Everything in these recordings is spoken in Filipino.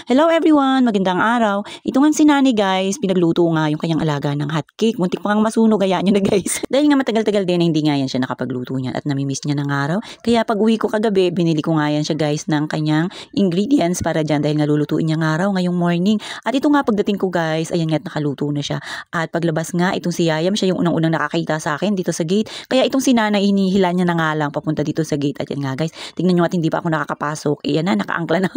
Hello everyone! Magandang araw. Ito nga si Nani guys, pinagluto nga yung kanyang alaga ng hot cake. Muntik pa nga masunog, kaya nyo na guys. Dahil nga matagal-tagal din na hindi nga yan siya nakapagluto niyan at namimiss niya ng araw. Kaya pag uwi ko kagabi, binili ko nga yan siya guys ng kanyang ingredients para dyan dahil nga lulutuin niya ng araw ngayong morning. At ito nga pagdating ko guys, ayan nga at nakaluto na siya. At paglabas nga, itong si Yayam, siya yung unang-unang nakakita sa akin dito sa gate. Kaya itong si Nanay, hinihila niya na nga lang papunta dito sa gate. At yan nga guys, tingnan nyo at hindi pa ako nakakapasok. Iyan na, nakaangkla na.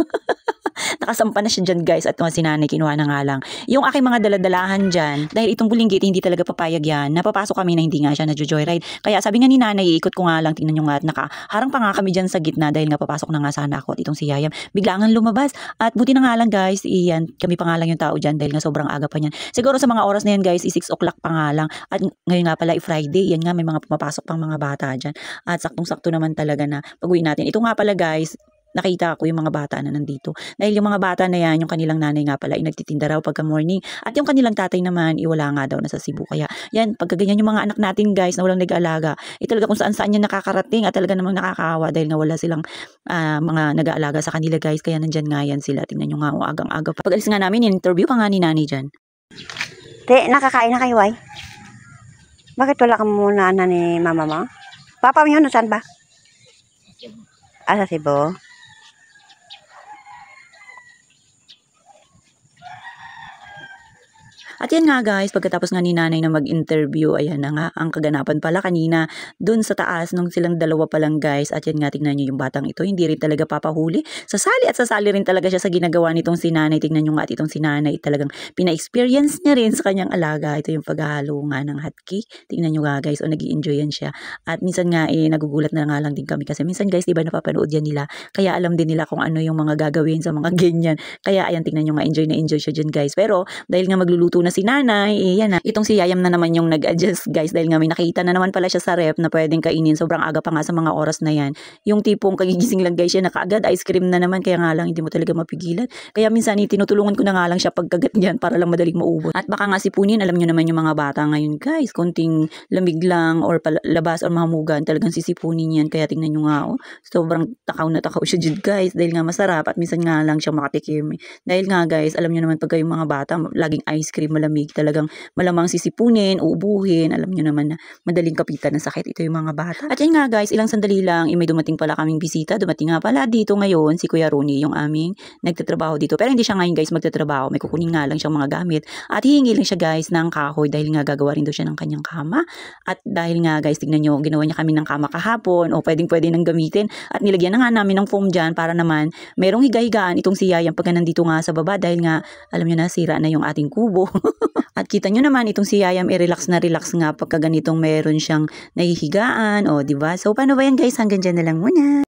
Nakasampa na siya dyan guys at si Nanay kinuha na nga lang yung aking mga daladalahan dyan dahil itong bulinggit hindi talaga papayag yan. Napapasok kami na hindi nga siya na-joyride. Kaya sabi nga ni Nanay, iikot ko nga lang, tingnan nyo nga at nakaharang pa nga kami dyan sa gitna dahil nga papasok na nga sana ako at itong si Yayam biglangan lumabas at buti na nga lang guys, iyan kami pa nga lang yung tao dyan dahil nga sobrang aga pa niyan. Siguro sa mga oras na yan guys 6 o'clock pa nga lang at ngayon nga pala Friday, yan nga may mga pumapasok pang mga bata dyan at saktong-sakto naman talaga na pag-uwi natin. Ito nga pala guys, nakita ko yung mga bata na nandito. Dahil yung mga bata na yan, yung kanilang nanay nga pala, nagtitinda raw pagka morning. At yung kanilang tatay naman, iwala nga daw na sa Cebu. Kaya yan, pagkaganyan yung mga anak natin guys, na walang nag-aalaga, talaga kung saan-saan yan nakakarating at talaga namang nakakaawa dahil nga wala silang mga nag-aalaga sa kanila guys. Kaya nandyan nga yan sila. Tingnan nyo nga, agang-aga pa. Pag-alis nga namin, in-interview pa nga ni Nanay dyan. Te, nakakain na kayo ay? Bakit wala ka muna na ni mama mo? Papa mo yun, saan ba? Sa Cebu. At yan nga guys, pagkatapos nga ni Nanay na mag-interview, ayan na nga, ang kaganapan pala kanina, dun sa taas, nung silang dalawa pa lang guys, at yan nga, tignan nyo yung batang ito, hindi rin talaga papahuli. Sasali at sasali rin talaga siya sa ginagawa nitong si Nanay. Tignan nyo nga at itong si Nanay, talagang pina-experience niya rin sa kanyang alaga. Ito yung paghahalo nga ng hot cake. Tignan nyo nga guys, nag-i-enjoy yan siya. At minsan nga, nagugulat na nga lang din kami kasi minsan guys, diba napapanood yan nila, kaya alam din nila kung ano yung mga gagawin sa mga ganyan. Kaya ayan, tignan nyo nga, enjoy na enjoy siya dyan guys. Pero dahil nga magluluto na si Nanay, yan na. Itong si Yayam na naman yung nag-adjust guys dahil nga may nakita na naman pala siya sa rep na pwedeng kainin. Sobrang aga pa nga sa mga oras na yan. Yung tipong kagigising lang guys siya, nakaagad ice cream na naman, kaya nga lang hindi mo talaga mapigilan. Kaya minsan tinutulungan ko na nga lang siya pagkagat niyan para lang madaling maubos. At baka nga sipunin, alam nyo naman yung mga bata ngayon guys, konting lamig lang or labas or mahamugan, talagang sisipunin yan. Kaya tingnan nyo nga, sobrang takaw na takaw siya dyan guys dahil nga masarap at minsan nga lang siya makatikim. Dahil nga guys, alam nyo naman pag kayong mga bata, laging ice cream, malamig, talagang malamang sisipunin, uubuhin, alam nyo naman na madaling kapitan ng sakit ito yung mga bata. At yan nga guys, ilang sandali lang, may dumating pala kaming bisita. Dumating nga pala dito ngayon si Kuya Ronnie, yung aming nagtatrabaho dito. Pero hindi siya ngayon guys magtatrabaho, may kukunin nga lang siyang mga gamit at hihingi lang siya guys ng kahoy dahil nga gagawa rin daw siya ng kanyang kama. At dahil nga guys, tignan nyo, ginawa niya kami ng kama kahapon, pwedeng nang gamitin at nilagyan na nga namin ng foam dyan para naman merong higa-higaan itong si Yayam pagka nandito nga sa baba dahil nga alam nyo na, sira na yung ating kubo. At kita nyo naman itong si Yayam relax na relax nga pagka ganitong meron siyang nahihigaan, diba? So paano ba yan guys? Hanggang dyan na lang muna.